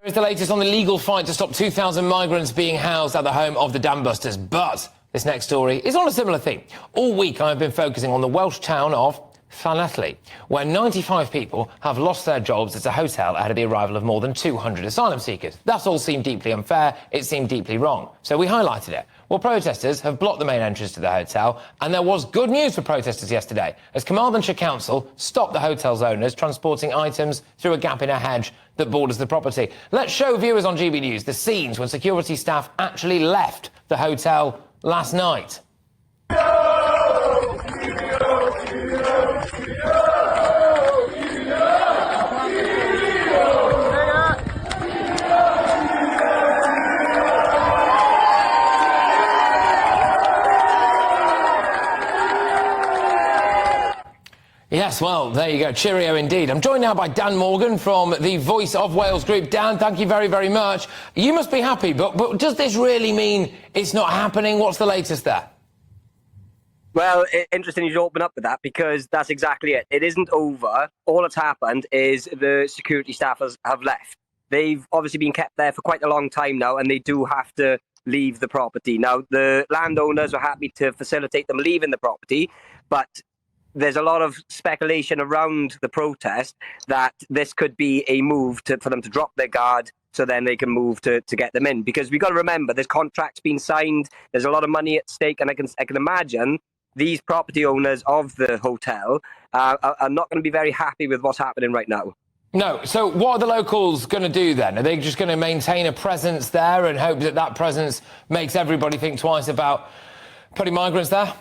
Here's the latest on the legal fight to stop 2,000 migrants being housed at the home of the dam busters. But this next story is on a similar theme. All week I've been focusing on the Welsh town of Llanelli, where 95 people have lost their jobs as a hotel ahead of the arrival of more than 200 asylum seekers. That all seemed deeply unfair. It seemed deeply wrong. So we highlighted it. Well, protesters have blocked the main entrance to the hotel, and there was good news for protesters yesterday, as Carmarthenshire Council stopped the hotel's owners transporting items through a gap in a hedge that borders the property. Let's show viewers on GB News the scenes when security staff actually left the hotel last night. Yes, well, there you go. Cheerio indeed. I'm joined now by Dan Morgan from the Voice of Wales group. Dan, thank you very, very much. You must be happy, but does this really mean it's not happening? What's the latest there? Well, interesting you open up with that, because that's exactly it. It isn't over. All that's happened is the security staff have left. They've obviously been kept there for quite a long time now, and they do have to leave the property. Now, the landowners are happy to facilitate them leaving the property, but there's a lot of speculation around the protest that this could be a move for them to drop their guard so then they can move to get them in. Because we've got to remember, there's contracts being signed, there's a lot of money at stake, and I can imagine these property owners of the hotel are not going to be very happy with what's happening right now. No. So what are the locals going to do then? Are they just going to maintain a presence there and hope that that presence makes everybody think twice about putting migrants there?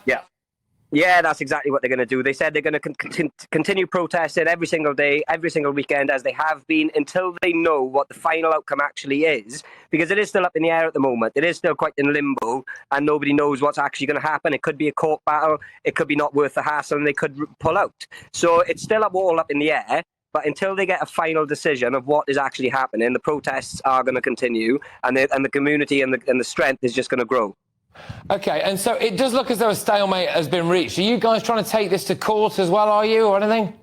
Yeah, that's exactly what they're going to do. They said they're going to continue protesting every single day, every single weekend, as they have been, until they know what the final outcome actually is, because it is still up in the air at the moment. It is still quite in limbo, and nobody knows what's actually going to happen. It could be a court battle. It could be not worth the hassle, and they could pull out. So it's still all up in the air. But until they get a final decision of what is actually happening, the protests are going to continue, and the community and the strength is just going to grow. OK, and so it does look as though a stalemate has been reached. Are you guys trying to take this to court as well, are you, or anything?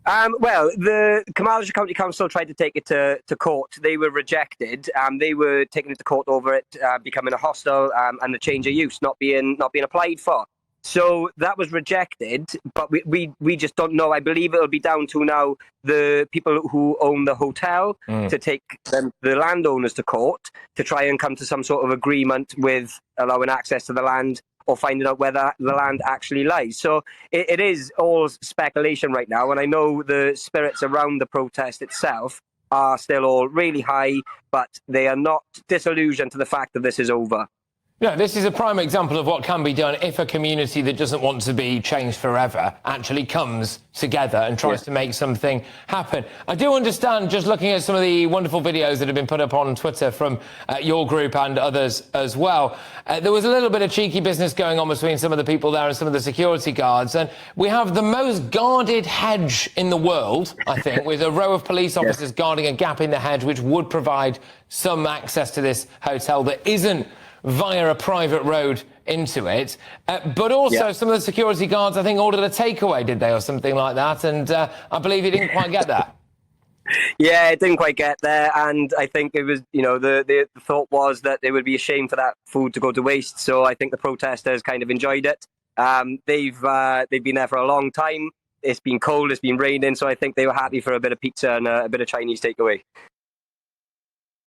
Well, the Carmarthenshire County Council tried to take it to court. They were rejected. They were taking it to court over it becoming a hostel and the change of use not being applied for. So that was rejected, but we just don't know. I believe it'll be down to now the people who own the hotel to take the landowners to court to try and come to some sort of agreement with allowing access to the land or finding out whether the land actually lies. So it is all speculation right now, and I know the spirits around the protest itself are still all really high, but they are not disillusioned to the fact that this is over. No, this is a prime example of what can be done if a community that doesn't want to be changed forever actually comes together and tries to make something happen. I do understand, just looking at some of the wonderful videos that have been put up on Twitter from your group and others as well, there was a little bit of cheeky business going on between some of the people there and some of the security guards. And we have the most guarded hedge in the world, I think, with a row of police officers guarding a gap in the hedge, which would provide some access to this hotel that isn't via a private road into it. But also some of the security guards, I think, ordered a takeaway, did they, or something like that? And I believe he didn't quite get that. Yeah, it didn't quite get there. And I think it was, the thought was that it would be a shame for that food to go to waste. So I think the protesters kind of enjoyed it. They've been there for a long time. It's been cold, it's been raining. So I think they were happy for a bit of pizza and a bit of Chinese takeaway.